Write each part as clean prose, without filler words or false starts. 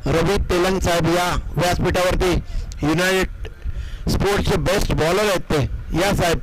रवी तेलंग साहेब या व्यासपीठावरती United स्पोर्ट्सचे best bowler आहेत ते या साहेब.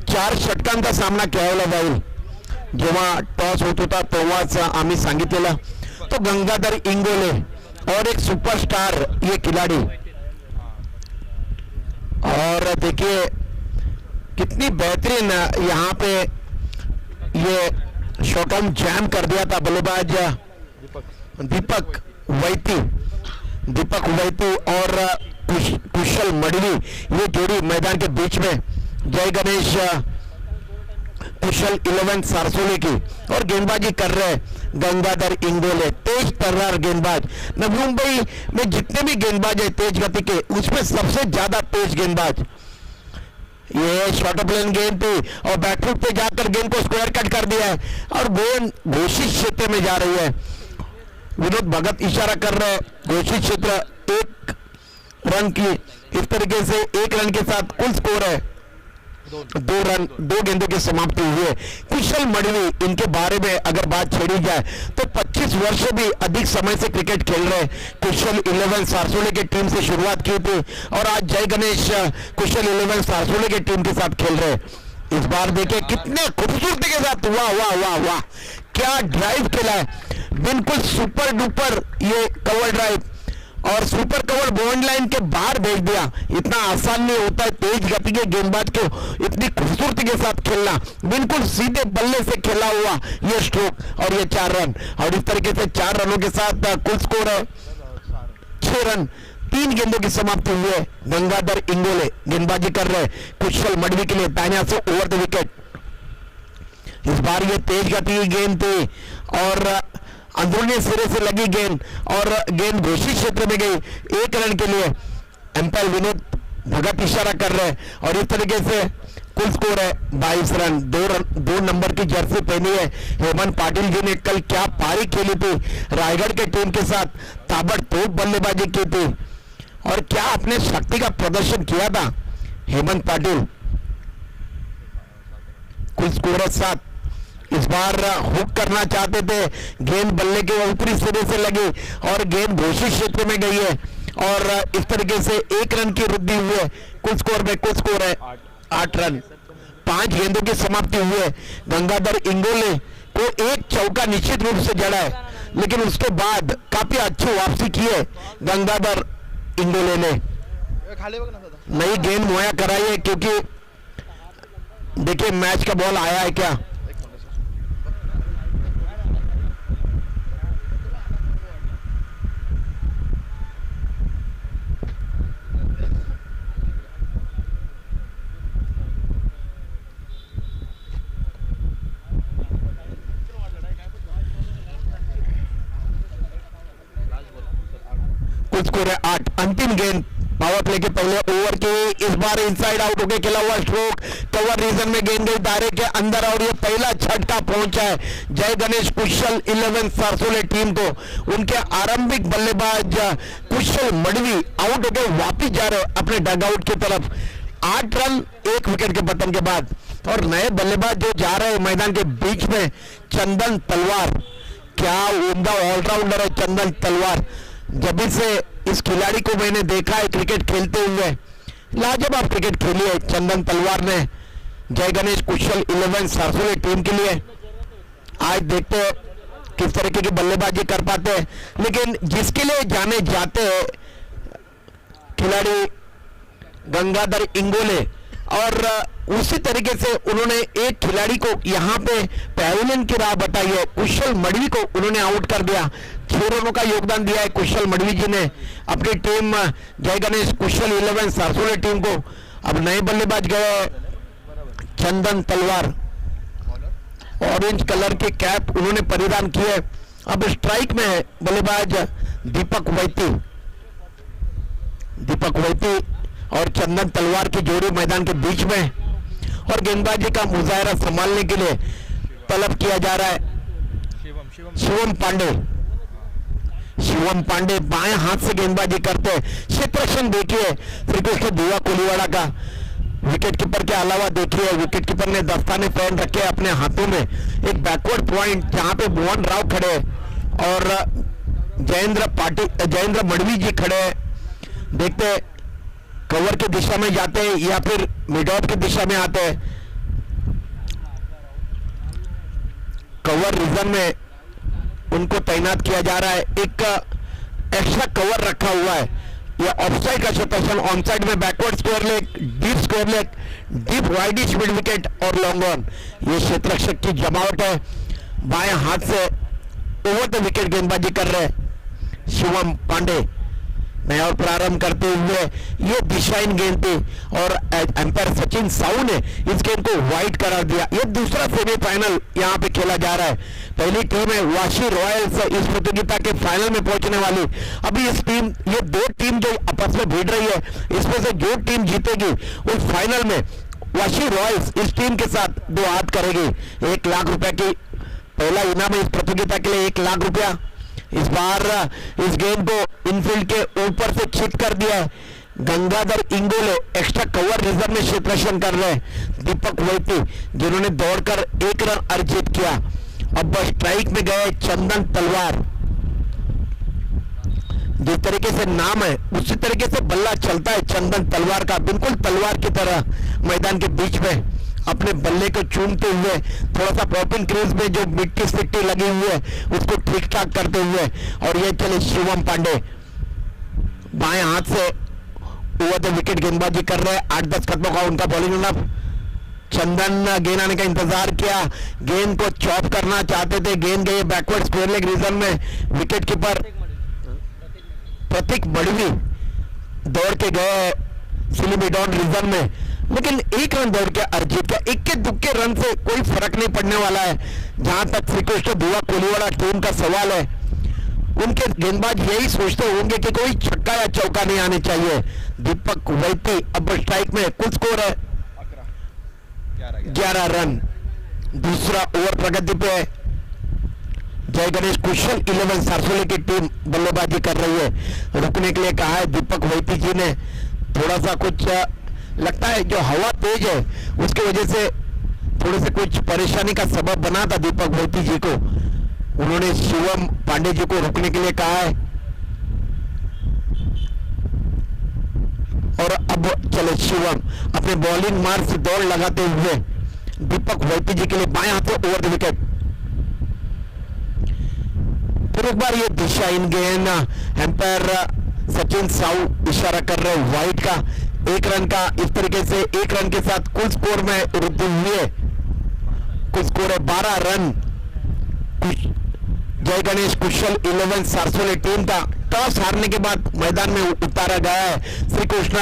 चार षटकांचा सामना खेळवला जाईल. जेव्हा टॉस होत होता तेव्हाच आम्ही सांगितलेलं तो गंगाधर इंगोले और एक सुपरस्टार ये खिलाड़ी. और देखिए कितनी बेहतरीन यहाँ पे ये शॉटआउट जैम कर दिया था बल्लेबाज दीपक वैती और कुशल मडवी. ये जोड़ी मैदान के बीच में जय गणेश कुशल 11 सारसोले की और गेंदबाजी कर रहे गंगाधर इंगोले. तेज तर्रार गेंदबाज. नवी मुंबई में जितने भी गेंदबाज है तेज गति के उसमें सबसे ज्यादा तेज गेंदबाज. ये शॉर्ट प्लेन गेंद थी और बैकफुट पे जाकर गेंद को स्क्वायर कट कर दिया है और गेंद घोषित क्षेत्र में जा रही है. विनोद भगत इशारा कर रहे हैं घोषित क्षेत्र 1 रन की. इस तरीके से 1 रन के साथ कुल स्कोर है 2 रन. 2 गेंदों की समाप्ति हुई है. कुशल मडवी इनके बारे में अगर बात छेड़ी जाए तो 25 वर्ष भी अधिक समय से क्रिकेट खेल रहे. कुशल 11 सारसोले की टीम से शुरुआत की थी और आज जय गणेश कुशल 11 सारसोले की टीम के साथ खेल रहे. इस बार देखिए कितने खूबसूरती के साथ वाह वाह वाह वाह क्या ड्राइव खेला है. बिल्कुल सुपर डुपर ये कवर ड्राइव और सुपर कवर बॉन्ड लाइन के बाहर भेज दिया. इतना आसान नहीं होता है तेज गति के गेंदबाज को इतनी खूबसूरती के साथ खेलना. बिल्कुल सीधे बल्ले से खेला हुआ ये स्ट्रोक और ये 4 रन. और इस तरीके से 4 रनों के साथ कुल स्कोर है 6 रन. 3 गेंदों की समाप्ति हुई है. गंगाधर इंगोले गेंदबाजी कर रहे कुशल मडवी के लिए दाहिने हाथ से ओवर द विकेट. इस बार ये तेज गति की गेंद थी और अंदरूनी सिरे से लगी गेंद और गेंद घोषित क्षेत्र में गई 1 रन के लिए. एम्पायर विनोद भगत इशारा कर रहे हैं और इस तरीके से कुल स्कोर है 22 रन. 2 नंबर की जर्सी पहनी है हेमंत पाटिल जी ने. कल क्या पारी खेली थी रायगढ़ के टीम के साथ. ताबड़तोड़ बल्लेबाजी की थी और क्या अपने शक्ति का प्रदर्शन किया था हेमंत पाटिल. कुल स्कोर है 7. इस बार हुक करना चाहते थे. गेंद बल्ले के ऊपरी सिरे से लगी और गेंद घोषित क्षेत्र में गई है और इस तरीके से 1 रन की वृद्धि हुई है. कुल स्कोर है 8 रन. 5 गेंदों की समाप्ति हुई है. गंगाधर इंगोले को 1 चौका निश्चित रूप से जड़ा है लेकिन उसके बाद काफी अच्छी वापसी की है गंगाधर इंगोले ने. नई गेंद मुहैया कराई है क्योंकि देखिए मैच का बॉल आया है क्या. स्कोर है 8. अंतिम गेंद पावर प्ले के पहले ओवर की. इस बार इनसाइड आउट होकर खेला हुआ स्ट्रोक कवर रीजन में गेंद गई दायरे के अंदर और ये पहला झटका पहुंचा है जय गणेश कुशल 11 सारसोले टीम को. उनके आरंभिक बल्लेबाज कुशल मडवी आउट होकर वापिस जा रहे अपने डगआउट की तरफ. 8 रन 1 विकेट के पतन के बाद। और नए बल्लेबाज जो जा रहे हैं मैदान के बीच में, चंदन तलवार, क्या उम्दा ऑलराउंडर है चंदन तलवार। जब से इस खिलाड़ी को मैंने देखा है क्रिकेट खेलते हुए, लाजवाब क्रिकेट खेली है चंदन तलवार ने जय गणेश कुशल 11 सरसोली टीम के लिए। आज देखते हैं किस तरीके की बल्लेबाजी कर पाते हैं, लेकिन जिसके लिए जाने जाते हैं खिलाड़ी गंगाधर इंगोले, और उसी तरीके से उन्होंने एक खिलाड़ी को यहां पे पैवेलियन की राह बताई है, कुशल मडवी को उन्होंने आउट कर दिया। 6 रनों का योगदान दिया है कुशल मडवी जी ने अपनी टीम जय गणेश कुशल 11 सरसोली टीम को। अब नए बल्लेबाज गए चंदन तलवार, ऑरेंज कलर की कैप उन्होंने परिधान की है। अब स्ट्राइक में है बल्लेबाज दीपक वैती और चंदन तलवार की जोड़ी मैदान के बीच में, और गेंदबाजी का मुजाहरा संभालने के लिए तलब किया जा रहा है शिवम पांडे बाएं हाथ से गेंदबाजी करते हैं। क्षेत्ररक्षण देखिए श्री कृष्ण दिवा कोलीवाड़ा का, विकेट कीपर के अलावा देखिए विकेट कीपर ने दस्ताने पहन रखे अपने हाथों में। एक बैकवर्ड पॉइंट जहां पे भुवन राव खड़े और जयेंद्र मडवी जी खड़े। देखते कवर की दिशा में जाते हैं या फिर मिड ऑफ की दिशा में आते हैं। कवर रीजन में उनको तैनात किया जा रहा है। एक एक्स्ट्रा कवर रखा हुआ है। यह ऑफसाइड का क्षेत्रफल, ऑनसाइड में backward square leg, deep square leg, deep widish mid wicket और लॉन्ग ऑन। ये क्षेत्ररक्षक की जमावट है। बाएं हाथ से ओवर द विकेट गेंदबाजी कर रहे शिवम पांडे। नया और प्रारंभ करते हुए ये दिशाहीन गेंद थी और एम्पायर सचिन साहू ने इस गेंद को वाइड करार दिया। ये दूसरा सेमीफाइनल यहाँ पे खेला जा रहा है। पहली टीम है वाशी रॉयल्स इस प्रतियोगिता के फाइनल में पहुंचने वाली। अभी ये 2 टीम जो आपस में भिड़ रही है, इसमें से जो टीम जीतेगी वो फाइनल में वाशी रॉयल्स इस टीम के साथ 2 हाथ करेगी। 1 लाख रुपए की पहला इनाम है इस प्रतियोगिता के लिए, 1 लाख रुपया। इस बार इस गेंद को इनफील्ड के ऊपर से चित कर दिया है Gangadhar Ingole. Extra cover reserve में क्षेत्ररक्षण कर रहे हैं दीपक वैती, जिन्होंने दौड़कर 1 रन अर्जित किया। अब स्ट्राइक में गए चंदन तलवार। जिस तरीके से नाम है उसी तरीके से बल्ला चलता है चंदन तलवार का, बिल्कुल तलवार की तरह मैदान के बीच में अपने बल्ले को चूमते हुए, थोड़ा सा पॉपिंग क्रीज में जो मिट्टी सिट्टी लगी हुई है उसको ठीक ठाक करते हुए। और ये चले शिवम पांडे बाएं हाथ से ओवर द विकेट गेंदबाजी कर रहे हैं। 8-10 कदमों का उनका बॉलिंग रनअप। चंदन गेंद आने का इंतजार किया, गेंद को चॉप करना चाहते थे, गेंद गई बैकवर्ड स्क्वायर लेग रीजन में। विकेट कीपर प्रतीक मडवी दौड़ के गए सिलीमिडॉन रीजन में, लेकिन 1 रन दौड़ के अर्जित किया। 1 दुक्के रन से कोई फर्क नहीं पड़ने वाला है। जहां तक श्री कृष्ण दिवा कोलीवाड़ा टीम का सवाल है, उनके गेंदबाज यही सोचते होंगे कि कोई छक्का या चौका नहीं आने चाहिए। दीपक वैती अब स्ट्राइक में, कुल स्कोर है 11 रन। दूसरा ओवर प्रगति पे जय गणेश कुशल 11 सरसोली की टीम बल्लेबाजी कर रही है। रुकने के लिए कहा है दीपक वैती जी ने। थोड़ा सा कुछ लगता है जो हवा तेज है उसकी वजह से थोड़े से कुछ परेशानी का सबब बना था दीपक वैती जी को। उन्होंने शिवम पांडे जी को रुकने के लिए कहा है। और अब चले शिवम अपने बॉलिंग मार्ग से दौड़ लगाते हुए दीपक वैती जी के लिए बाएं हाथ से ओवर द विकेट। फिर एक बार ये दिशाहीन गेंद, एम्पायर सचिन साहू इशारा कर रहे हैं वाइड का। 1 रन का, इस तरीके से 1 रन के साथ कुल स्कोर में वृद्धि हुई है। कुल स्कोर है 12 रन। जय गणेश कुशल 11 सरसोली टीम का टॉस हारने के बाद मैदान में उतारा गया है श्री कृष्ण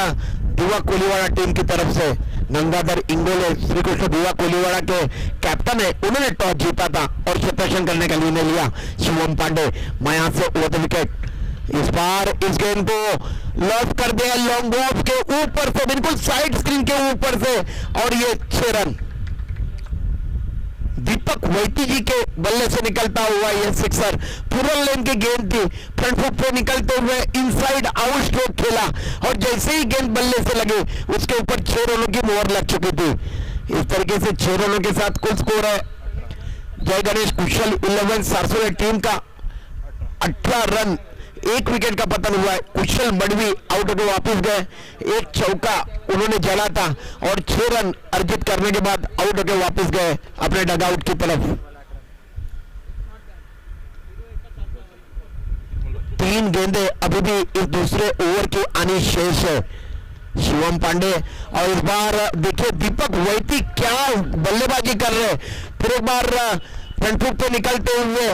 दिवा कोलीवाड़ा टीम की तरफ से। गंगाधर इंगोले श्री कृष्ण दिवा कोलीवाड़ा के कैप्टन है, उन्होंने टॉस जीता था और क्षेत्ररक्षण करने का निर्णय लिया। शिवम पांडे माया से ओवर द विकेट। इस बार इस गेंद को लॉस कर दिया लॉन्ग ऑफ के ऊपर से, बिल्कुल साइड स्क्रीन के ऊपर से, और ये 6 रन। दीपक वैती जी के बल्ले से निकलता हुआ यह सिक्सर, पूरन लेन की गेंद थी, फ्रंट फुट पे निकलते हुए इनसाइड आउट स्ट्रोक खेला और जैसे ही गेंद बल्ले से लगे उसके ऊपर 6 रनों की मोहर लग चुकी थी। इस तरीके से 6 रनों के साथ कुल स्कोर है जय गणेश कुशल 11 सारसोले टीम का 18 रन, 1 विकेट का पतन हुआ है। कुशल मडवी आउट होकर वापस गए, एक चौका उन्होंने जला था और 6 रन अर्जित करने के बाद आउट होकर वापस गए अपने डगआउट की तरफ। 3 गेंदें अभी भी इस दूसरे ओवर की आनी शेष है शिवम पांडे। और इस बार देखिए दीपक वैती क्या बल्लेबाजी कर रहे हैं, फिर एक बार फ्रंट फुट पे निकलते हुए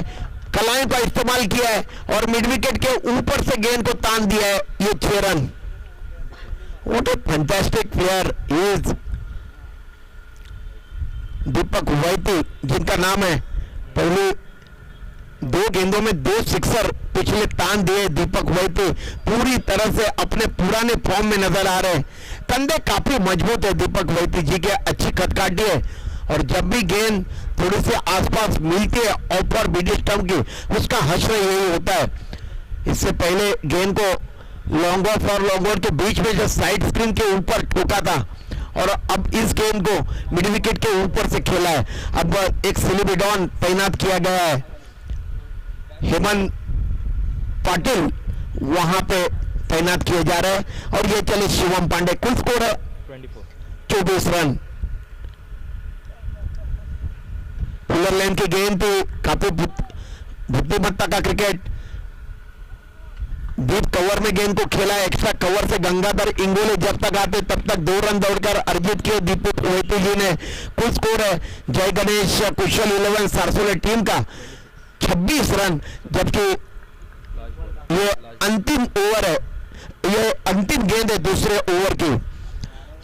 कलाइन का इस्तेमाल किया है और मिड विकेट के ऊपर से गेंद को तान दिया है, ये 6 रन। What a fantastic player is Deepak Vaity, जिनका नाम है। पहली 2 गेंदों में 2 सिक्सर पिछले तान दिए दीपक वैती, पूरी तरह से अपने पुराने फॉर्म में नजर आ रहे हैं। कंधे काफी मजबूत है दीपक वैती जी के, अच्छी खटकाटी है और जब भी गेंद थोड़ी से आसपास मिलती है ऑफ और मिड स्टंप की, उसका हश्र यही होता है। इससे पहले गेंद को लॉन्ग ऑफ और लॉन्ग ऑन के बीच में जो साइड स्क्रीन के ऊपर ठोका था और अब इस गेंद को मिड विकेट के ऊपर से खेला है। अब एक सिलिबिडॉन तैनात किया गया है, हेमंत पाटिल वहां पे तैनात किए जा रहे हैं और ये चले शिवम पांडे। कुल स्कोर है 24 रन। फुलर लेन की गेंद थी, काफी बुद्धिमत्ता का क्रिकेट। डीप कवर में गेंद को खेला, एक्स्ट्रा कवर से गंगाधर इंगोले जब तक आते तब तक 2 रन दौड़कर अर्जित किए दीपक वैती जी ने। कुल स्कोर है जय गणेश कुशल 11 सारसोले टीम का 26 रन, जबकि ये अंतिम ओवर है, ये अंतिम गेंद है दूसरे ओवर की।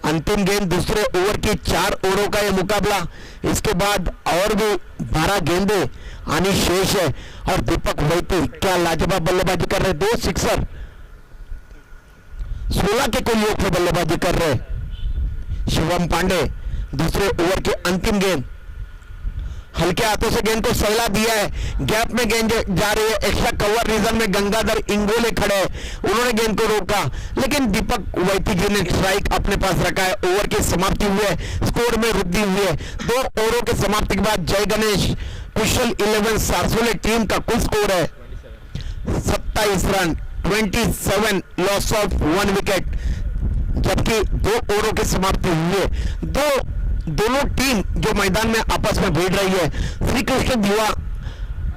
अंतिम गेंद दूसरे ओवर की 4 ओवरों का यह मुकाबला, इसके बाद और भी 12 गेंदें आनी शेष है और दीपक वैती क्या लाजवाब बल्लेबाजी कर रहे, 2 सिक्सर 16 के कुल योग पे बल्लेबाजी कर रहे। शिवम पांडे दूसरे ओवर की अंतिम गेंद, हल्के हाथों से गेंद को सहला दिया है, गैप में गेंद जा रही है, एक्स्ट्रा कवर रीजन में गंगाधर इंगोले खड़े हैं, उन्होंने गेंद को रोका लेकिन दीपक वैती जी ने स्ट्राइक अपने पास रखा है। ओवर की समाप्ति हुई है, स्कोर में वृद्धि हुई है। 2 ओवरों के समाप्ति के बाद जय गणेश कुशल 11 सारसोले टीम का कुल स्कोर है 27 रन, 27 लॉस ऑफ 1 विकेट, जबकि 2 ओवरों की समाप्ति हुई है। दोनों टीम जो मैदान में आपस में भिड़ रही है, श्री कृष्ण दिवा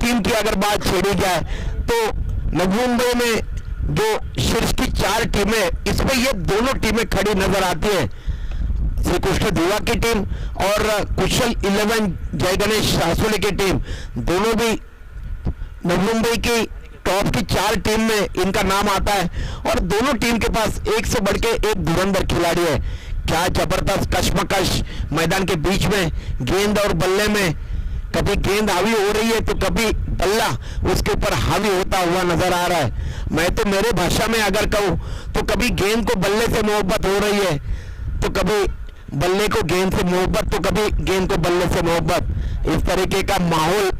टीम की अगर बात छेड़ी जाए तो नवी मुंबई में जो शीर्ष की 4 टीमें, इसमें ये दोनों टीमें खड़ी नजर आती है, श्री कृष्ण दिवा की टीम और कुशल 11 जय गणेश सारसोले की टीम। दोनों भी नवी मुंबई की टॉप की 4 टीम में इनका नाम आता है और दोनों टीम के पास एक से बढ़ के एक धुरंधर खिलाड़ी है। क्या जबरदस्त कश्मकश मैदान के बीच में, गेंद और बल्ले में, कभी गेंद हावी हो रही है तो कभी बल्ला उसके ऊपर हावी होता हुआ नजर आ रहा है। मैं तो मेरे भाषा में अगर कहूं तो कभी गेंद को बल्ले से मोहब्बत हो रही है तो कभी बल्ले को गेंद से मोहब्बत, तो कभी गेंद को बल्ले से मोहब्बत। इस तरीके का माहौल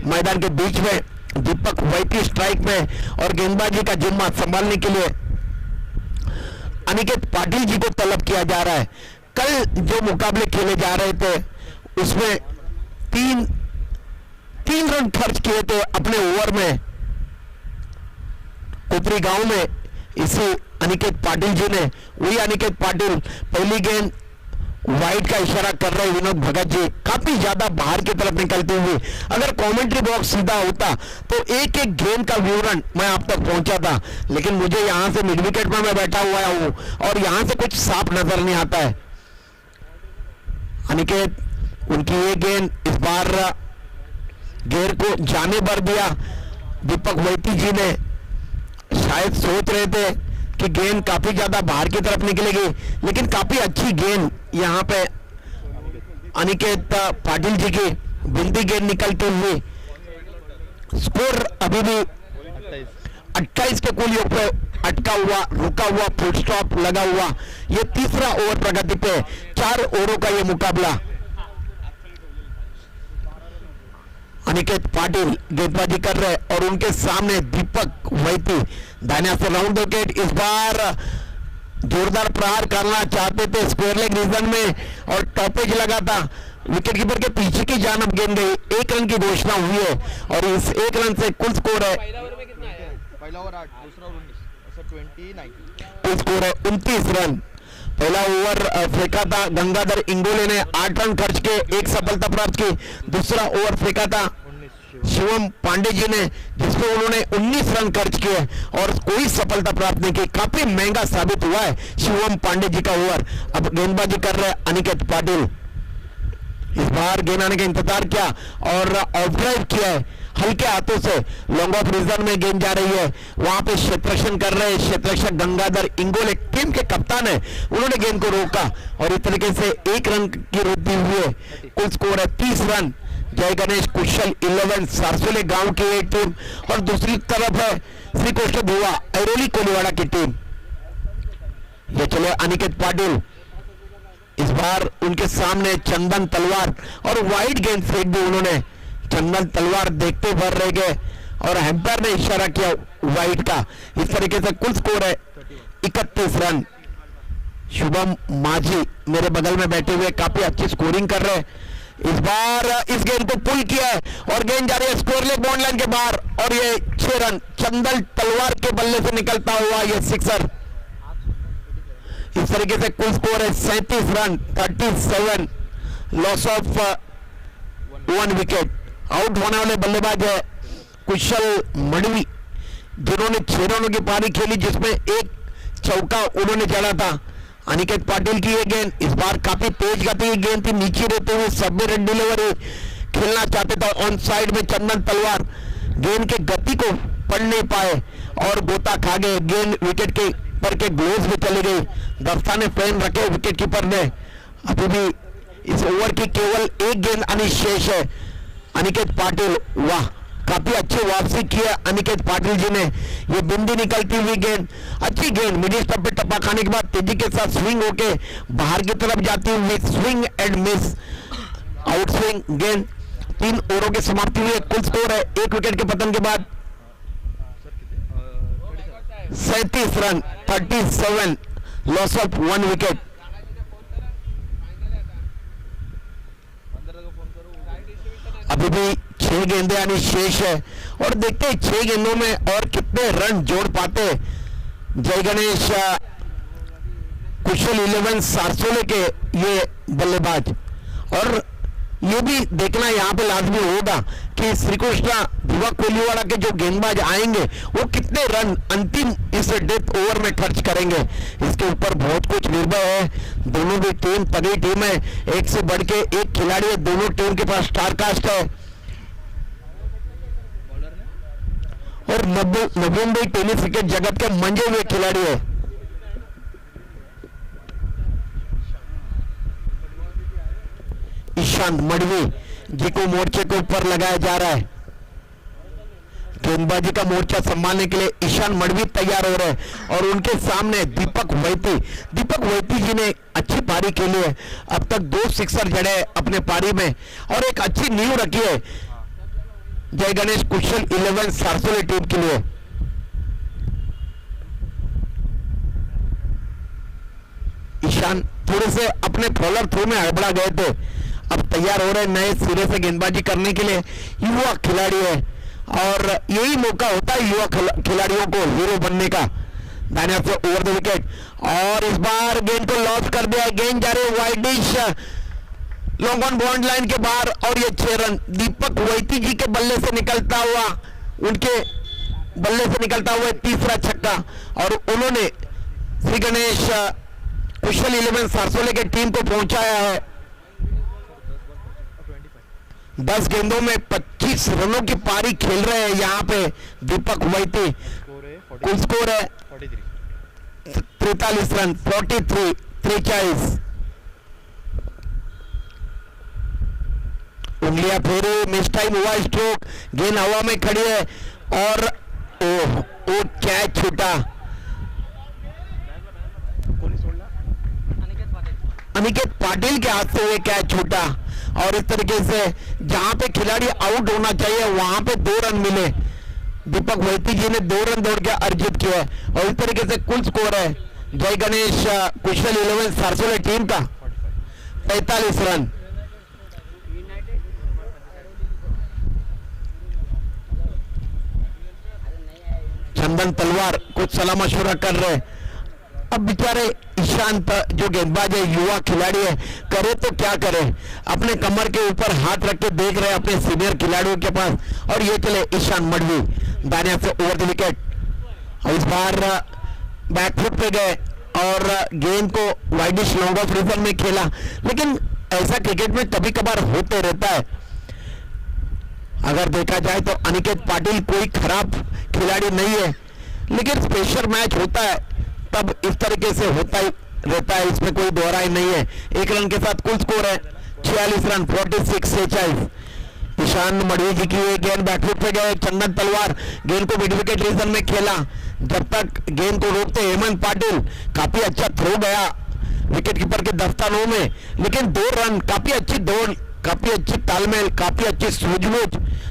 मैदान के बीच में दीपक वैती स्ट्राइक में और गेंदबाजी का जिम्मा संभालने के लिए अनिकेत पाटिल जी को तलब किया जा रहा है। कल जो मुकाबले खेले जा रहे थे उसमें 3 रन खर्च किए थे अपने ओवर में कुतरी गांव में, इसी अनिकेत पाटिल जी ने। वही अनिकेत पाटिल पहली गेंद वाइड का इशारा कर रहे विनोद भगत जी, काफी ज्यादा बाहर की तरफ निकलते हुए। अगर कमेंट्री बॉक्स सीधा होता तो एक एक गेंद का विवरण मैं आप तक पहुंचा था, लेकिन मुझे यहां से मिड विकेट में मैं बैठा हुआ हूं और यहां से कुछ साफ नजर नहीं आता है। अनिकेत, उनकी ये गेंद इस बार घेर को जाने भर दिया। दीपक वैती जी ने शायद सोच रहे थे कि गेंद काफी ज्यादा बाहर की तरफ निकलेगी, लेकिन काफी अच्छी गेंद यहां पे अनिकेत पाटिल जी की बिंदी गेंद निकलते हुए। स्कोर अभी भी 28 के कुल योग पे अटका हुआ, रुका हुआ, फुल स्टॉप लगा हुआ। ये तीसरा ओवर प्रगति पे, 4 ओवरों का ये मुकाबला। अनिकेत पाटिल गेंदबाजी कर रहे और उनके सामने दीपक वैती दाहिने हाथ से राउंड विकेट। इस बार जोरदार प्रहार करना चाहते थे स्क्वायर लेग रीजन में और टॉपेज लगा था, विकेट कीपर के पीछे की जानब गेंद गई। 1 रन की घोषणा हुई है और इस 1 रन से कुल स्कोर है पहला ओवर 8, दूसरा ओवर 19, कुल स्कोर है 29 रन। पहला ओवर फेंका था गंगाधर इंगोले ने 8 रन खर्च के 1 सफलता प्राप्त की। दूसरा ओवर फेंका था शिवम पांडे जी ने जिसमें उन्होंने 19 रन खर्च किए और कोई सफलता प्राप्त नहीं की। काफी महंगा साबित हुआ है शिवम पांडे जी का ओवर। अब गेंदबाजी कर रहे अनिकेत पाटिल। इस बार गेंद आने का इंतजार किया और ऑफ ड्राइव किया है हल्के हाथों से। लॉन्ग ऑफ रीजन में गेंद जा रही है, वहां पे क्षेत्ररक्षण कर रहे हैं क्षेत्ररक्षक गंगाधर इंगोले टीम के कप्तान है, उन्होंने गेंद को रोका और इस तरीके से 1 रन की वृद्धि हुई है। कुल स्कोर है 30 रन। जय गणेश कुशल 11 सारसोले गांव की एक टीम और दूसरी तरफ है श्री कृष्ण भुआ ऐरोली कोलीवाड़ा की टीम। ये चले अनिकेत पाटिल। इस बार उनके सामने चंदन तलवार और वाइड गेंद फेंक दी उन्होंने। चंदन तलवार देखते भर रह गए और एम्पायर ने इशारा किया वाइड का। इस तरीके से कुल स्कोर है 31 रन। शुभम माझी मेरे बगल में बैठे हुए काफी अच्छी स्कोरिंग कर रहे हैं। इस बार इस गेंद को पुल किया है और गेंद जा रही है स्कोर लेग बॉन्ड लाइन के बाहर और ये 6 रन चंदन तलवार के बल्ले से निकलता हुआ ये सिक्सर। इस तरीके से कुल स्कोर है 37 run 37। Loss of 1 wicket. Out होने वाले बल्लेबाज है कुशल मडवी जिन्होंने 6 रनों की पारी खेली जिसमें 1 चौका उन्होंने जड़ा था। अनिकेत पाटिल की ये गेंद इस बार काफी तेज गति की गेंद थी, नीचे रहते हुए सब रन डिलीवरी खेलना चाहते थे। ऑन साइड में चंदन तलवार गेंद के गति को पढ़ नहीं पाए और गोता खा गए। गेंद विकेट के पर के ग्लोव्स में चली गई, दस्ताने पहन रखे विकेट कीपर ने। अभी भी इस ओवर की केवल 1 गेंद अनिशेष है। अनिकेत पाटिल वाह काफी अच्छी वापसी की है अनिकेत पाटिल जी ने। ये बिंदी निकलती हुई गेंद अच्छी गेंद मिडिल स्टंप पे टप्पा खाने के बाद तेजी के साथ स्विंग होके बाहर की तरफ जाती हुई swing and miss out swing गेंद। 3 ओवरों की समाप्ति हुई है। कुल स्कोर है 1 विकेट के पतन के बाद 37 रन 37। Loss of 1 wicket. अभी भी 6 गेंदें यानी शेष है और देखते हैं 6 गेंदों में और कितने रन जोड़ पाते जय गणेश कुशल 11 सारसोले के ये बल्लेबाज। और ये भी देखना यहाँ पे लाजमी होगा कि श्री कृष्णा भुआ कोलीवाड़ा के जो गेंदबाज आएंगे वो कितने रन अंतिम इस डेथ ओवर में खर्च करेंगे। इसके ऊपर बहुत कुछ निर्भर है। दोनों भी टीम तगड़ी टीम है, एक से बढ़ के एक खिलाड़ी है, दोनों टीम के पास स्टार कास्ट है और नवी मुंबई टेनिस क्रिकेट जगत के मंजे हुए खिलाड़ी है। ईशान मडवी जी को मोर्चे के ऊपर लगाया जा रहा है। गेंदबाजी का मोर्चा संभालने के लिए ईशान मडवी तैयार हो रहे हैं और उनके सामने दीपक वैती जी ने अच्छी पारी खेली है। अब तक 2 सिक्सर जड़े अपने पारी में और एक अच्छी नींव रखी है जय गणेश कुशल 11 सारसोले टीम के लिए। ईशान थोड़े से अपने बॉलर थ्रो में हड़बड़ा गए थे, अब तैयार हो रहे नए सिरे से गेंदबाजी करने के लिए। युवा खिलाड़ी है और यही मौका होता है युवा खिलाड़ियों को हीरो बनने का। दाहिने हाथ से ओवर द विकेट और इस बार गेंद को लॉस कर दिया। गेंद जा रही widish long on bond line के बाहर और ये 6 रन दीपक वैती जी के बल्ले से निकलता हुआ, उनके बल्ले से निकलता हुआ तीसरा छक्का और उन्होंने श्री गणेश कुशल 11 सारसोले के टीम को पहुंचाया है। 10 गेंदों में 25 रनों की पारी खेल रहे हैं यहाँ पे दीपक वैती। कुल स्कोर है 43 रन 43। उंगलियां फेरी, मिस टाइम हुआ स्ट्रोक, गेंद हवा में खड़ी है और ओ कैच छूटा। अनिकेत पाटिल के हाथ से ये कैच छूटा और इस तरीके से जहां पे खिलाड़ी आउट होना चाहिए वहां पे 2 रन मिले। दीपक वैती जी ने 2 रन दौड़ के अर्जित किया है और इस तरीके से कुल स्कोर है जय गणेश कुशल 11 सारसोले टीम का 45 रन। चंदन तलवार कुछ सलाह मशवरा कर रहे हैं। अब बेचारे ईशांत जो गेंदबाज है युवा खिलाड़ी है करे तो क्या करे, अपने कमर के ऊपर हाथ रख के देख रहे हैं अपने सीनियर खिलाड़ियों के पास और ये चले ईशांत मडवी दानिया से ओवर द विकेट। इस बार बैकफुट पे गए और गेंद को वाइडिश लॉन्ग ऑफ रिजन में खेला, लेकिन ऐसा क्रिकेट में कभी कभार होते रहता है। अगर देखा जाए तो अनिकेत पाटिल कोई खराब खिलाड़ी नहीं है, लेकिन स्पेशल मैच होता है तब इस तरीके से होता ही रहता है, इसमें कोई दोहराई नहीं है। 1 रन के साथ कुल स्कोर है 46 रन 46। ईशान मडवी जी की गेंद बैकफुट पे गए, चंदन तलवार गेंद को मिड विकेट रीजन में खेला, जब तक गेंद को रोकते हेमंत पाटिल काफी अच्छा थ्रो गया विकेट कीपर के दस्तानों में, लेकिन 2 रन काफी अच्छी दौड़, काफी अच्छी तालमेल, काफी अच्छी सूझबूझ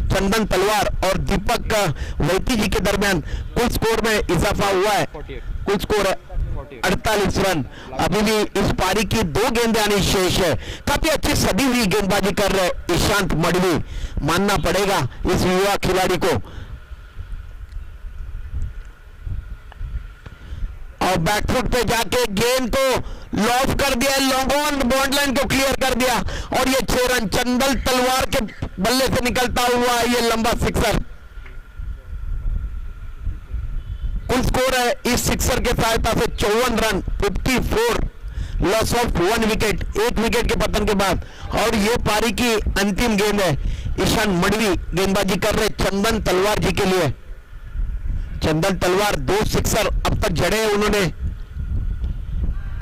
चंदन तलवार और दीपक वैती जी के दरमियान कुल स्कोर में इजाफा हुआ है। कुल स्कोर है 48 रन। अभी भी इस पारी की 2 गेंदें आनी शेष है। काफी अच्छी सदी हुई गेंदबाजी कर रहे ईशांत मडवी, मानना पड़ेगा इस युवा खिलाड़ी को। और बैकफुट पे जाके गेंद को लॉफ कर दिया, लॉन्ग ऑन बॉन्ड लाइन को क्लियर कर दिया और ये 6 रन चंदन तलवार के बल्ले से निकलता हुआ ये लंबा सिक्सर। कुल स्कोर है इस सिक्सर के सहायता से 54 run 54, loss of 1 wicket, 1 wicket के पतन के बाद। और ये पारी की अंतिम गेंद है, ईशान मडवी गेंदबाजी कर रहे चंदन तलवार जी के लिए। चंदन तलवार 2 सिक्सर अब तक जड़े हैं उन्होंने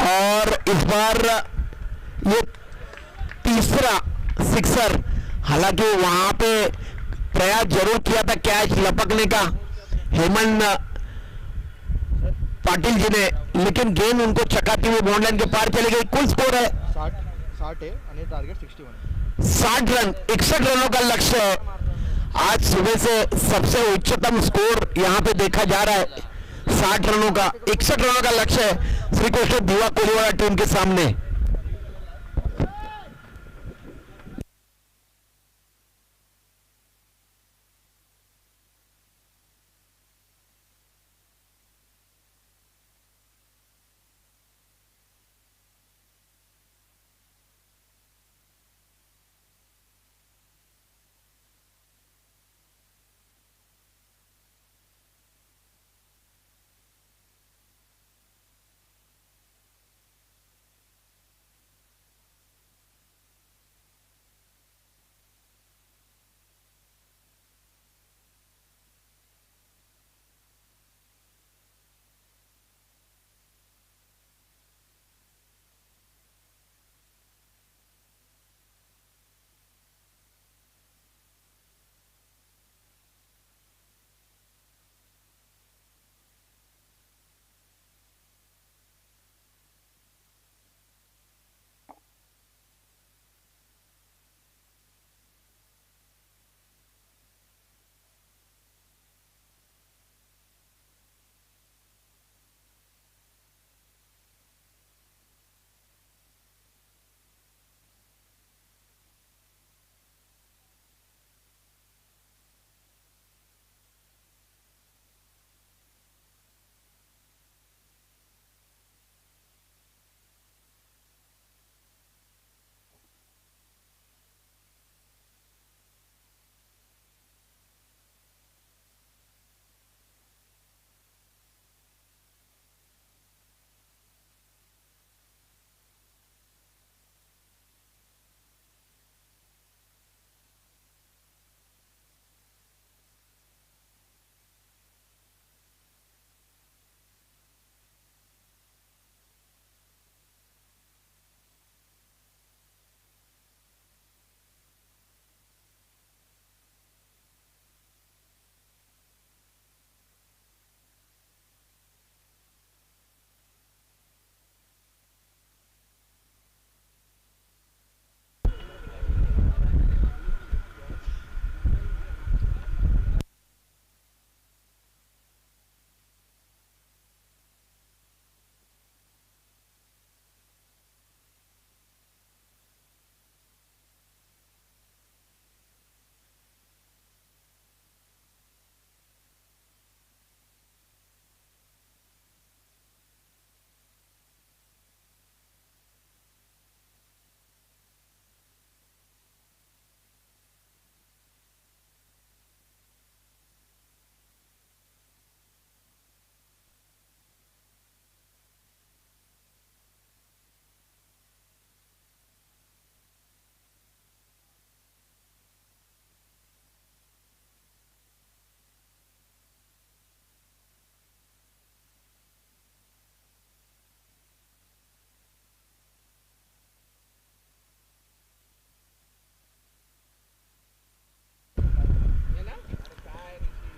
और इस बार ये तीसरा सिक्सर, हालांकि वहां पे प्रयास जरूर किया था कैच लपकने का हेमंत पाटिल जी ने, लेकिन गेंद उनको चकाती हुई बॉन्ड लाइन के पार चली गई। कुल स्कोर है 60 है आणि टार्गेट 61। 60 रन 61 रनों का लक्ष्य है। आज सुबह से सबसे उच्चतम स्कोर यहां पे देखा जा रहा है 60 रनों का, 61 रनों का लक्ष्य है श्री कृष्ण दीवा कोलीवाला टीम के सामने।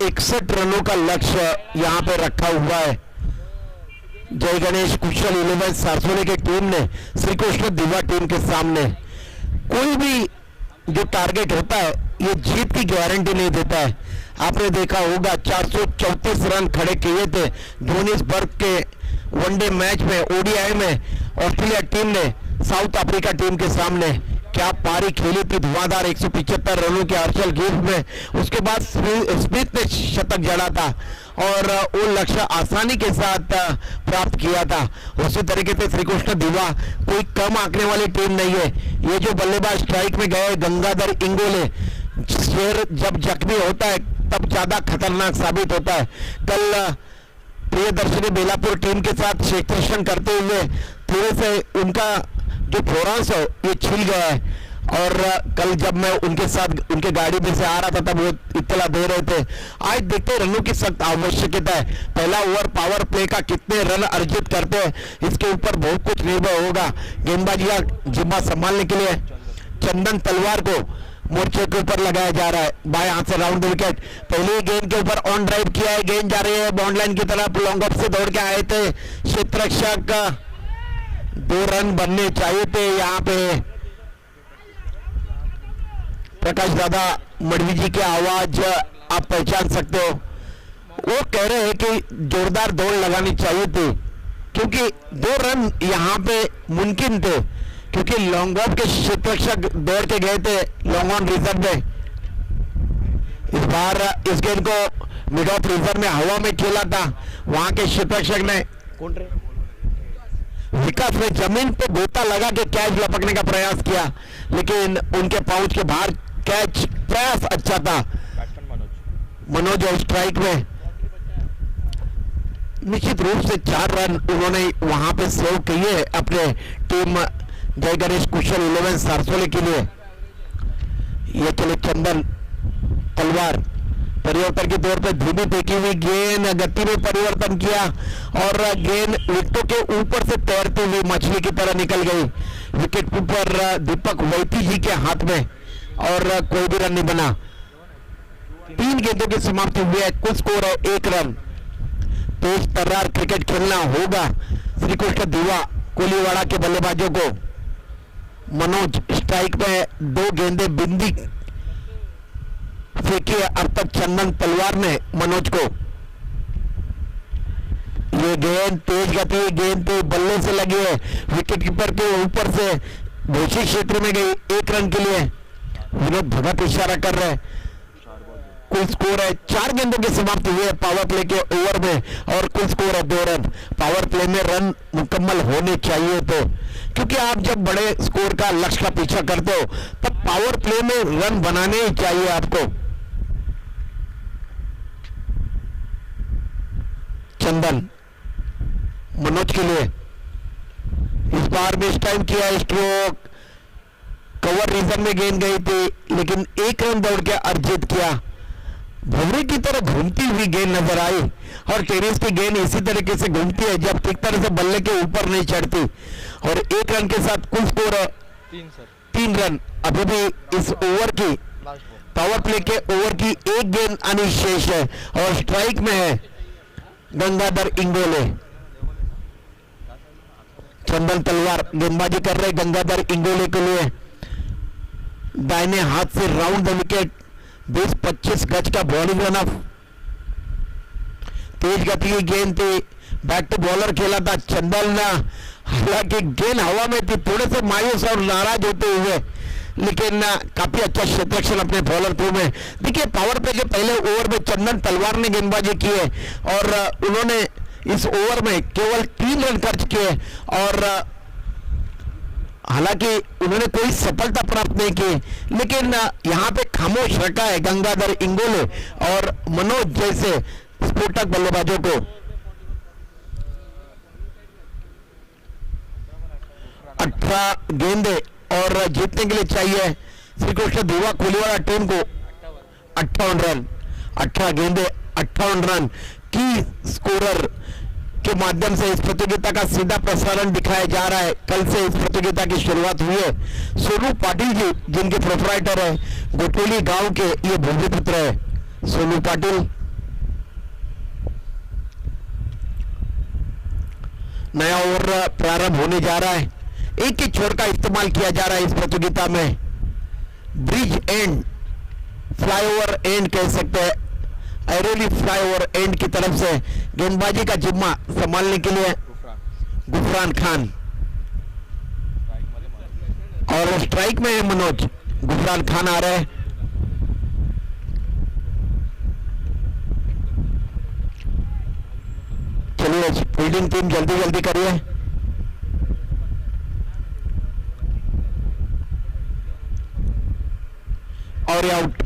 61 रनों का लक्ष्य यहाँ पे रखा हुआ है जय गणेश कुशल 11 सारसोले की टीम ने श्री कृष्ण दिवा टीम के सामने। कोई भी जो टारगेट होता है ये जीत की गारंटी नहीं देता है। आपने देखा होगा 434 रन खड़े किए थे जोहानिसबर्ग के वनडे मैच में, ओडीआई में ऑस्ट्रेलिया टीम ने साउथ अफ्रीका टीम के सामने। क्या पारी खेली थी धुआंधार 175 रनों के हर्षल गिफ्ट में। उसके बाद स्मिथ ने शतक जड़ा था और वो लक्ष्य आसानी के साथ प्राप्त किया था। उसी तरीके से श्री कृष्ण दिवा कोई कम आंकने वाली टीम नहीं है। ये जो बल्लेबाज स्ट्राइक में गए गंगाधर इंगोले, शेर जब जख्मी होता है तब ज्यादा खतरनाक साबित होता है। कल प्रियदर्शनी बेलापुर टीम के साथ क्षेत्ररक्षण करते हुए थोड़े से उनका जो फोरांस है ये छिल गया है और कल जब मैं उनके साथ उनके गाड़ी में से आ रहा था तब वो इत्तला दे रहे थे। आज देखते रनों की सख्त आवश्यकता है। पहला ओवर पावर प्ले का कितने रन अर्जित करते हैं इसके ऊपर बहुत कुछ निर्भर होगा। गेंदबाजी का जिम्मा संभालने के लिए चंदन तलवार को मोर्चे के ऊपर लगाया जा रहा है। बाएं हाथ से राउंड विकेट, पहली गेंद के ऊपर ऑन ड्राइव किया है, गेंद जा रही है बाउंड लाइन की तरफ। लॉन्ग ऑफ से दौड़ के आए थे क्षेत्ररक्षक, 2 रन बनने चाहिए थे। यहाँ पे प्रकाश दादा मडवी जी की आवाज आप पहचान सकते हो। वो कह रहे हैं कि जोरदार दौड़ लगानी चाहिए थी क्योंकि 2 रन यहाँ पे मुमकिन थे क्योंकि लॉन्ग ऑफ के क्षेत्ररक्षक दौड़ के गए थे लॉन्ग ऑन रिजर्व में। इस बार इस गेंद को मिड ऑफ रिजर्व में हवा में खेला था, वहां के क्षेत्ररक्षक ने विकास ने जमीन पे गोता लगा के कैच लपकने का प्रयास किया लेकिन उनके पाउच के बाहर कैच, प्रयास अच्छा था। मनोज और स्ट्राइक में निश्चित रूप से 4 रन उन्होंने वहां पे सेव किए अपने टीम जय गणेश कुशल 11 सारसोले के लिए। ये चले चंदन तलवार, परिवर्तन के तौर पे धीमी फेंकी हुई गेंद गति में परिवर्तन किया और गेंद विकेटों के ऊपर से तैरती हुई मछली की तरह निकल गई। विकेट ऊपर दीपक वैती जी के हाथ में और कोई भी रन नहीं बना। 3 गेंदों की समाप्ति हुई है, कुल स्कोर है 1 रन। तेज तर्रार क्रिकेट खेलना होगा श्री कृष्ण दिवा कोलीवाड़ा के बल्लेबाजों को। मनोज स्ट्राइक में 2 गेंदें बिंदी फेंकी है अब तक चंदन तलवार ने मनोज को। ये गेंद तेज गति गेंद पे बल्ले से लगी है, विकेट कीपर के ऊपर से घोषित क्षेत्र में गई 1 रन के लिए। विनोद भगत इशारा कर रहे हैं। कुल स्कोर है 4 गेंदों की समाप्ति हुई है पावर प्ले के ओवर में और कुल स्कोर है 2 रन। पावर प्ले में रन मुकम्मल होने चाहिए थे क्योंकि आप जब बड़े स्कोर का लक्ष्य का पीछा करते हो तब पावर प्ले में रन बनाने ही चाहिए आपको। चंदन मनोज के लिए इस बार भी इस टाइम किया स्ट्रोक, कवर रीजन में गेंद गई थी लेकिन 1 रन दौड़ के अर्जित किया। भवरे की तरह घूमती हुई गेंद नजर आई और टेनिस की गेंद इसी तरीके से घूमती है जब ठीक तरह से बल्ले के ऊपर नहीं चढ़ती। और 1 रन के साथ कुल स्कोर है 3 रन। अभी भी इस ओवर की पावर प्ले के ओवर की 1 गेंद आनी शेष है और स्ट्राइक में है गंगाधर इंगोले। चंदन तलवार गेंदबाजी कर रहे गंगाधर इंगोले के लिए। दाहिने हाथ से राउंड द विकेट 20-25 गज का बॉलिंग रन ऑफ। तेज गति की गेंद थी, बैक टू बॉलर खेला था चंदन। हालांकि गेंद हवा में थी, थोड़े से मायूस और नाराज होते हुए लेकिन काफी अच्छा क्षेत्ररक्षण अपने बॉलर थ्रू में। देखिए पावर प्ले के पहले ओवर में चंदन तलवार ने गेंदबाजी की है और उन्होंने इस ओवर में केवल 3 रन खर्च किए और हालांकि उन्होंने कोई सफलता प्राप्त नहीं की लेकिन यहां पे खामोश रखा है गंगाधर इंगोले और मनोज जैसे स्फोटक बल्लेबाजों को। 18 गेंदे और जीतने के लिए चाहिए श्री कृष्ण दिवा कोलीवाड़ा टीम को 58 रन। 18 गेंदे 58 रन की स्कोरर के माध्यम से इस प्रतियोगिता का सीधा प्रसारण दिखाया जा रहा है। कल से इस प्रतियोगिता की शुरुआत हुई है। सोनू पाटिल जी जिनके प्रोपराइटर है गोटोली गांव के, ये भूमिपुत्र है सोनू पाटिल। नया ओवर प्रारंभ होने जा रहा है। एक ही छोर का इस्तेमाल किया जा रहा है इस प्रतियोगिता में। ब्रिज एंड, फ्लाईओवर एंड कह सकते हैं, ऐरोली फ्लाईओवर एंड की तरफ से गेंदबाजी का जिम्मा संभालने के लिए गुफरान खान, और स्ट्राइक में है मनोज। गुफरान खान आ रहे हैं। चलिए फील्डिंग टीम जल्दी जल्दी करिए। और आउट।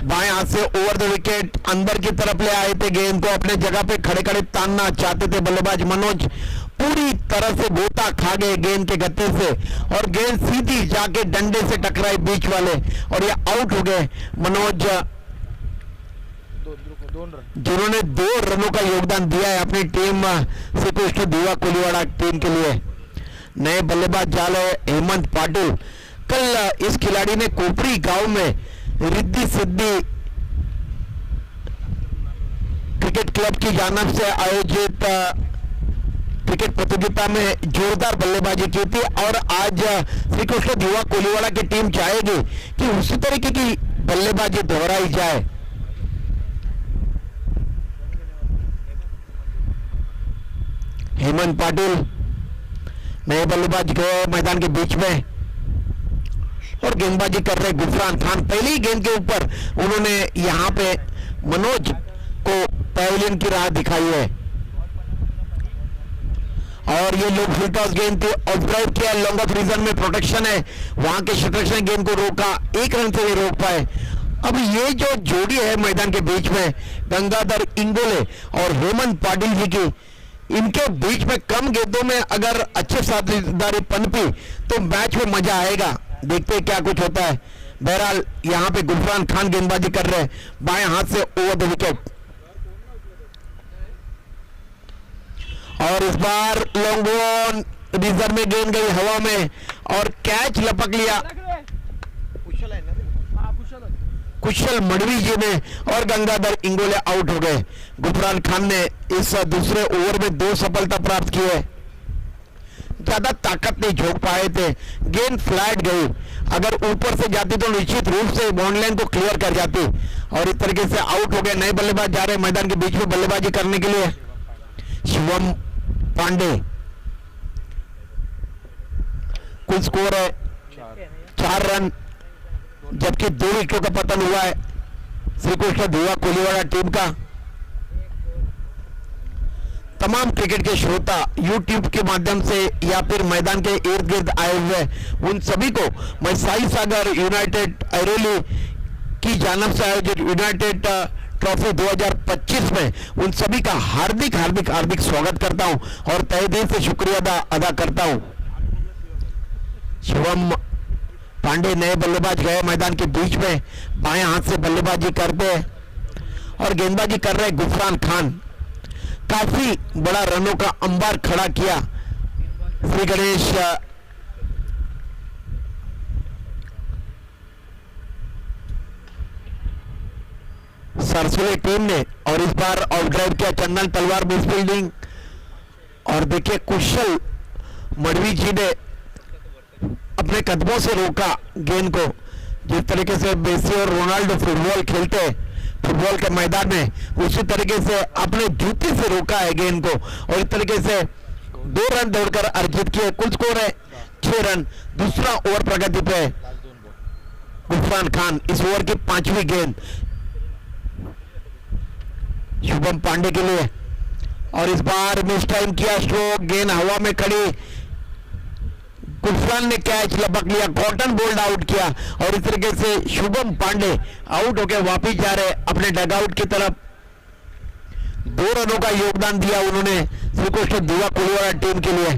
बाएं हाथ से ओवर द विकेट अंदर की तरफ ले आए थे, गेंद को अपने जगह पे खड़े खड़े तानना चाहते थे बल्लेबाज मनोज, पूरी तरह से गोता खा गए गेंद के गत्ते से, और गेंद सीधी जाके डंडे से टकराई बीच वाले, और ये आउट हो गए मनोज, जिन्होंने 2 रनों का योगदान दिया है अपनी टीम श्रीकृष्ण धुआ कोलीवाड़ा टीम के लिए। नए बल्लेबाज जाल है हेमंत पाटिल। कल इस खिलाड़ी ने कोपरी गांव में रिद्धि सिद्धि क्रिकेट क्लब की जानब से आयोजित क्रिकेट प्रतियोगिता में जोरदार बल्लेबाजी की थी, और आज श्रीकृष्ण धुआ कोलीवाड़ा की टीम चाहेगी कि उसी तरीके की बल्लेबाजी दोहराई जाए। हेमंत पाटिल नए बल्लेबाज गए मैदान के बीच में, और गेंदबाजी कर रहे गुफरान खान। पहली गेंद के ऊपर उन्होंने यहां पे मनोज को पैविलियन की राह दिखाई है, और ये लोग फुल टॉस गेंद थी, ऑफ ड्राइव किया, लॉन्ग ऑफ रीजन में प्रोटेक्शन है, वहां के शटरक्ष ने गेंद को रोका, 1 रन से ये रोक पाए। अब ये जो जोड़ी है मैदान के बीच में गंगाधर इंगोले और हेमंत पाटिल जी की, इनके बीच में कम गेंदों में अगर अच्छे साझेदारी पनपी तो मैच में मजा आएगा। देखते हैं क्या कुछ होता है। बहरहाल यहां पे गुफरान खान गेंदबाजी कर रहे हैं बाएं हाथ से ओवर द विकेट, और इस बार लॉन्ग ऑन रिजर्व में गेंद गई हवा में, और कैच लपक लिया कुशल मड़वी जी ने, और गंगाधर इंगोले आउट हो गए। गुफरान खान ने इस दूसरे ओवर में 2 सफलता प्राप्त की है। ज्यादा ताकत नहीं झोंक पाए थे, गेंद फ्लैट गई, अगर ऊपर से जाती तो निश्चित रूप से बाउंड्री लाइन को क्लियर कर जाती, और इस तरीके से आउट हो गए। नए बल्लेबाज जा रहे हैं मैदान के बीच में बल्लेबाजी करने के लिए। शिवम पांडे, कुल स्कोर है 4 रन, जबकि 2 विकेटों का पतन हुआ है श्रीकृष्ण धुआ कोलीवाड़ा टीम का। तमाम क्रिकेट के श्रोता YouTube के माध्यम से या फिर मैदान के इर्द गिर्द आए हुए उन सभी को मैं साई सागर यूनाइटेड ऐरोली की जानब से आयोजित यूनाइटेड ट्रॉफी 2025 में उन सभी का हार्दिक हार्दिक हार्दिक स्वागत करता हूं, और तहे दिल से शुक्रिया अदा करता हूं। शिवम पांडे नए बल्लेबाज गए मैदान के बीच में, बाएं हाथ से बल्लेबाजी करते और गेंदबाजी कर रहे गुफरान खान। काफी बड़ा रनों का अंबार खड़ा किया श्री गणेश सरसोली टीम ने, और इस बार आउट ड्राइव किया चंदन तलवार मिस फील्डिंग, और देखिए कुशल मड़वी जी ने अपने कदमों से रोका गेंद को, जिस तरीके से मेसी और रोनाल्डो फुटबॉल खेलते हैं फुटबॉल के मैदान में, उसी तरीके से अपने जूते से रोका है गेंद को, और इस तरीके से 2 रन दौड़कर अर्जित किए। कुल स्कोर है 6 रन। दूसरा ओवर प्रगति पे गुफरान खान, इस ओवर की 5वीं गेंद शुभम पांडे के लिए, और इस बार मिस टाइम किया स्ट्रोक, गेंद हवा में खड़ी, गुफरान ने कैच लपक लिया, कॉटन बोल्ड आउट किया, और इस तरीके से शुभम पांडे आउट होकर वापिस जा रहे अपने डगआउट की तरफ। 2 रनों का योगदान दिया उन्होंने श्रीकृष्ण धुआ कोलीवाड़ा टीम के लिए।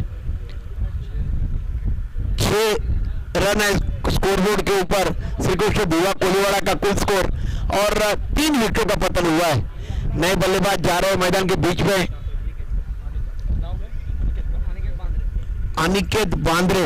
6 रन है स्कोरबोर्ड के ऊपर श्रीकृष्ण धुआ कोलीवाड़ा का कुल स्कोर, और 3 विकेटों का पतन हुआ है। नए बल्लेबाज जा रहे हैं मैदान के बीच में, अनिकेत बांद्रे।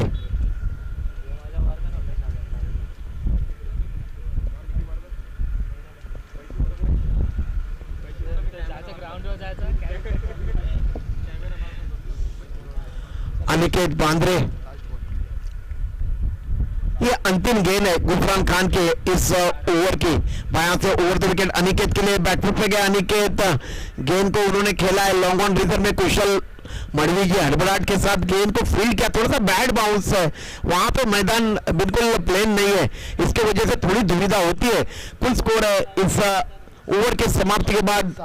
अनिकेत बांद्रे। ये अंतिम गेंद है गुफरान खान के इस ओवर की। बायां से ओवर द विकेट अनिकेत के लिए बैटफुट पे गया अनिकेत, गेंद को उन्होंने खेला है लॉन्ग ऑन रिजर्व में। कुशल मड़वी जी हड़बड़ाहट के साथ गेंद को फील्ड किया, थोड़ा सा बैड बाउंस है वहां पे, मैदान बिल्कुल प्लेन नहीं है, इसके वजह से थोड़ी दुविधा होती है। कुल स्कोर है इस ओवर के समाप्ति के बाद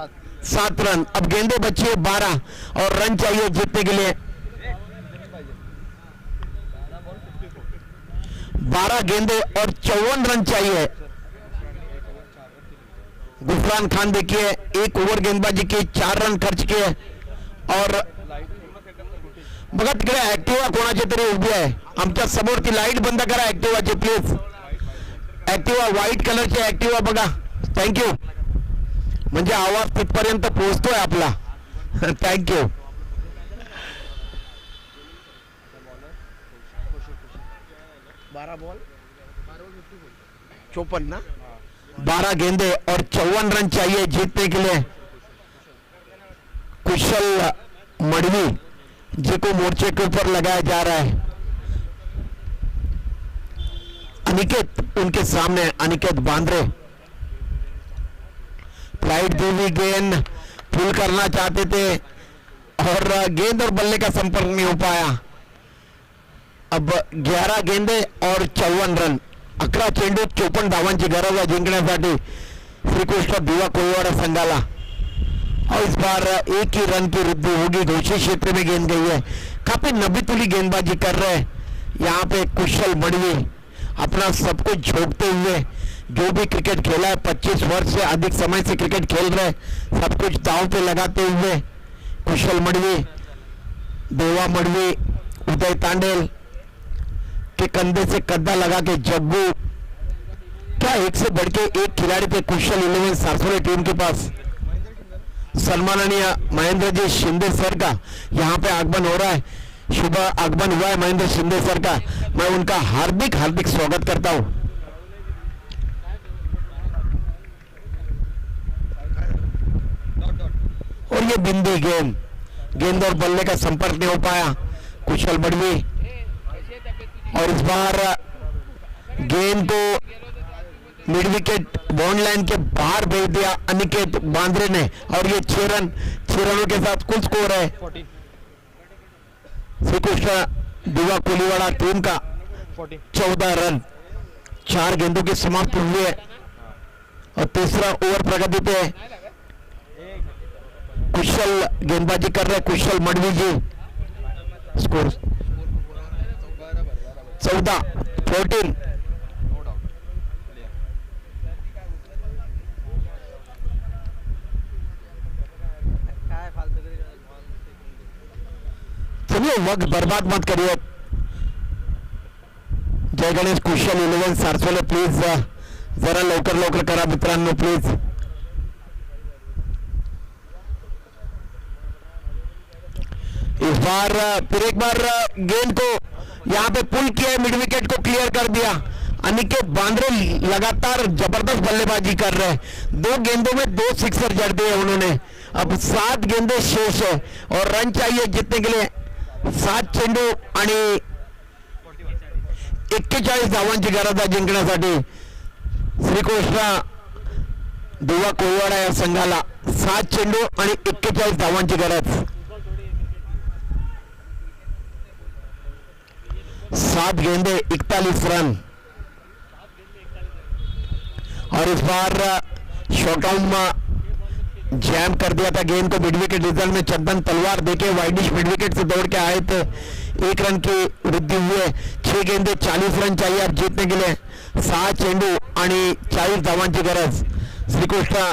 7 रन। अब गेंदे बची है 12 और रन चाहिए जीतने के लिए। 12 गेंदे और 54 रन चाहिए। गुफरान खान देखिए एक ओव्हर गेंदबाजी की 4 रन खर्च किए और बघा तिकडे ऍक्टिव्हा कोणाची तरी उभी आहे आमच्या समोर, ती लाईट बंद करा ऍक्टिव्हाची प्लीज। ऍक्टिव्हा व्हाईट कलरची ऍक्टिव्हा बघा, थँक्यू। म्हणजे आवाज तिथपर्यंत पोहोचतोय आपला, थँक्यू। 12 बॉल 54 ना, 12 गेंदे और 54 रन चाहिए जीतने के लिए। कुशल मड़वी जी को मोर्चे के ऊपर लगाया जा रहा है। अनिकेत उनके सामने, अनिकेत बांद्रे फ्लाइट दी हुई गेंद पुल करना चाहते थे और गेंद और बल्ले का संपर्क नहीं हो पाया। अब 11 गेंदे और 54 रन, 11 चेंडू 54 धावांची गरज आहे जिंकण्यासाठी श्रीकृष्ण दिवा कोळीवाडा संघाला। और इस बार एक ही रन की वृद्धि होगी, घोषित क्षेत्र में गेंद गई है। काफी नबीतुली गेंदबाजी कर रहे हैं यहाँ पे कुशल मड़वी, अपना सब कुछ झोंकते हुए। जो भी क्रिकेट खेला है 25 वर्ष से अधिक समय से क्रिकेट खेल रहे, सब कुछ दांव पे लगाते हुए कुशल मड़वी, देवा मड़वी, उदय तांडेल के कंधे से कंधा लगा के जग्गू, क्या एक से बढ़ के एक खिलाड़ी थे कुशल 11 सारसोले टीम के पास। सम्माननीय महेंद्र जी शिंदे सर का यहाँ पे आगमन हो रहा है, शुभ आगमन हुआ है महेंद्र शिंदे सर का, मैं उनका हार्दिक हार्दिक स्वागत करता हूँ। और ये बिंदी गेंद और बल्ले का संपर्क नहीं हो पाया कुशल मड़वी, और इस बार गेंद को मिड विकेट बॉन्ड लाइन के बाहर भेज दिया अनिकेत बांद्रे ने। और ये 6 रनों के साथ कुल स्कोर है श्री कृष्ण दिवा कोलीवाड़ा टीम का 14 रन। 4 गेंदों की समाप्ति हुई है और तीसरा ओवर प्रगति पे कुशल गेंदबाजी कर रहे कुशल मड़वी जी। स्कोर 14 चलिए वक्त बर्बाद मत करिए। जय गणेश कुशल 11 सारसोले प्लीज जरा लवकर करा मित्रांनो प्लीज। इस बार फिर एक बार गेंद को यहाँ पे पुल किया, मिड विकेट को क्लियर कर दिया। अनिकेत बांद्रे लगातार जबरदस्त बल्लेबाजी कर रहे हैं, 2 गेंदों में 2 सिक्सर जड़ दिए उन्होंने। अब 7 गेंदे शेष है और रन चाहिए जीतने के लिए। 7 चेंडू आणि 41 धावांची गरज आहे जिंकण्यासाठी श्रीकृष्ण दिवा कोळीवाडा या संघाला। 7 चेंडू आणि 41 धावांची गरज। 7 गेंदे 41 रन। और इस बार शॉर्टआउट में जैम कर दिया था गेंद को मिड विकेट रिजल्ट में। चंदन तलवार देके वाइडिश मिड विकेट से दौड़ के आए थे, 1 रन की वृद्धि हुई है। 6 गेंदे 40 रन चाहिए अब जीतने के लिए। 6 चेंडू आणि 40 धावांची गरज श्रीकृष्ण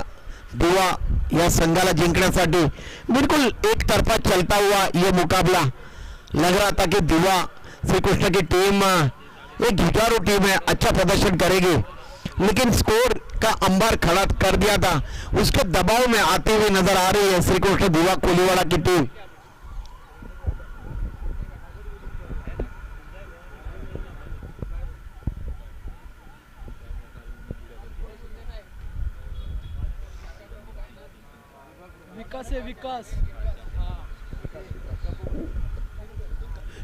दिवा या संघाला जिंकण्यासाठी। बिल्कुल एक तरफा चलता हुआ ये मुकाबला लग रहा था कि दिवा श्रीकृष्ण की टीम एक जुझारू टीम है, अच्छा प्रदर्शन करेगी, लेकिन स्कोर का अंबर खड़ा कर दिया था, उसके दबाव में आती हुई नजर आ रही है श्रीकृष्ण दिवा कोलीवाड़ा की टीम। विकास है विकास।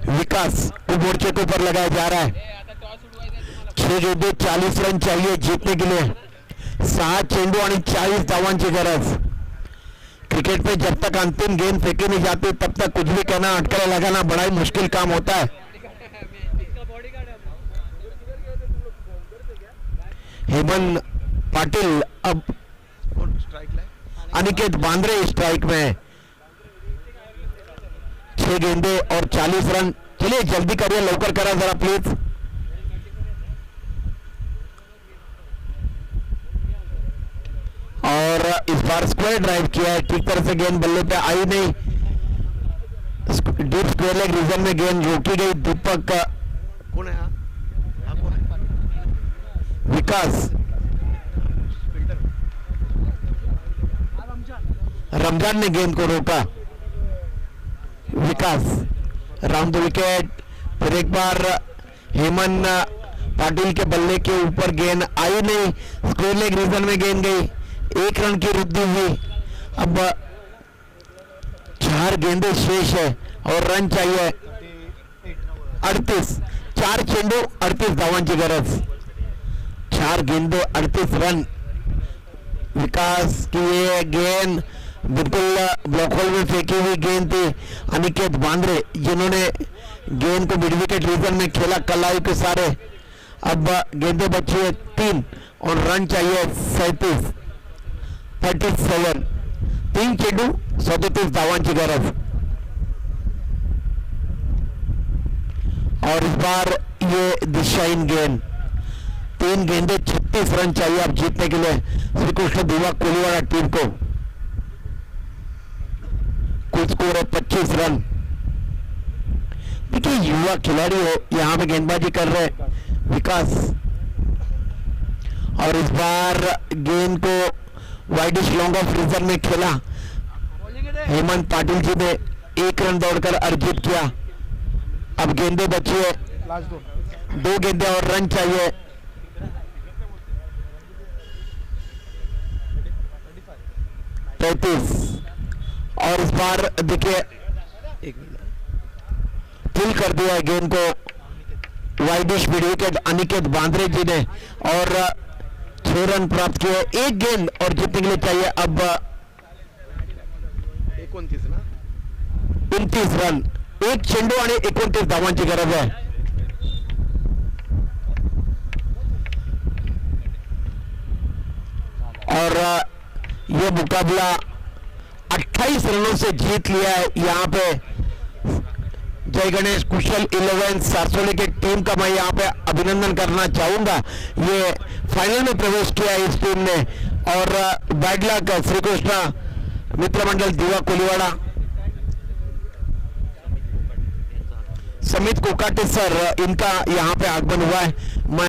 विकास को मोर्चे के ऊपर लगाया जा रहा है. 6 गेंदे 40 रन चाहिए जीतने के लिए. 6 चेंडू आणि 40 धावांची गरज. क्रिकेट में जब तक अंतिम गेंद फेंकी नहीं जाती तब तक कुछ भी कहना, अटकलें लगाना बड़ा ही मुश्किल काम होता है. हेमंत पाटिल अब strike line. Aniket Bandre strike में. 6 गेंदे और 40 रन. चलिए जल्दी करिए, लवकर करा जरा प्लीज. और इस बार स्क्वायर ड्राइव किया है, ठीक तरह से गेंद बल्ले पे आई नहीं. डीप स्क्वायर लेग रीजन में गेंद रोकी गई. दीपक कौन है? हाँ कौन है? विकास फिल्टर. रमजान ने गेंद को रोका. विकास राउंड द विकेट. फिर एक बार हेमंत पाटिल के बल्ले के ऊपर गेंद आई नहीं. स्क्वायर लेग रीजन में गेंद गई. 1 रन की वृद्धि हुई. अब 4 गेंदे शेष है और रन चाहिए 38. 4 चेंडू 38 धावांची गरज. 4 गेंदे 38 रन. विकास की ये गेंद बिल्कुल ब्लॉक होल में फेंकी हुई गेंद थी. अनिकेत बांद्रे जिन्होंने गेंद को मिड विकेट रीजन में खेला कलाई के सारे. अब गेंदे बची है 3 और रन चाहिए 37. 37. 3 चेंडू 37 धावांची गरज. और इस बार ये दिशाहीन गेंद. 3 गेंदे 36 रन चाहिए अब जीतने के लिए श्री कृष्ण दिवा कोलीवाड़ा टीम को. कुल स्कोर है 25 रन. देखिए युवा खिलाड़ी हो, यहां पे गेंदबाजी कर रहे विकास. और इस बार गेंद को वाइडिश लॉन्ग ऑफ रीजन में खेला. हेमंत पाटिल जी ने 1 रन दौड़कर अर्जित किया. अब गेंदे बची है लास्ट 2 गेंदे और रन चाहिए. 35. और इस बार देखिए एक मिनट. पुल कर दिया है गेंद को widish mid wicket Aniket Bandre ji ने. और 6 रन प्राप्त किए. 1 गेंद और जीतने के लिए चाहिए अब 29 ना. 29 रन. 1 चेंडू आणि 29 धावांची गरज आहे. और ये मुकाबला 28 रनों से जीत लिया है. यहाँ पे जय गणेश कुशल 11 सारसोली की टीम का मैं यहाँ पे अभिनंदन करना चाहूंगा. ये फाइनल में प्रवेश किया है इस टीम ने. और बैड लक श्री कृष्णा मित्र मंडल दिवा कोलीवाड़ा. समित कोकाटे सर इनका यहाँ पे आगमन हुआ है.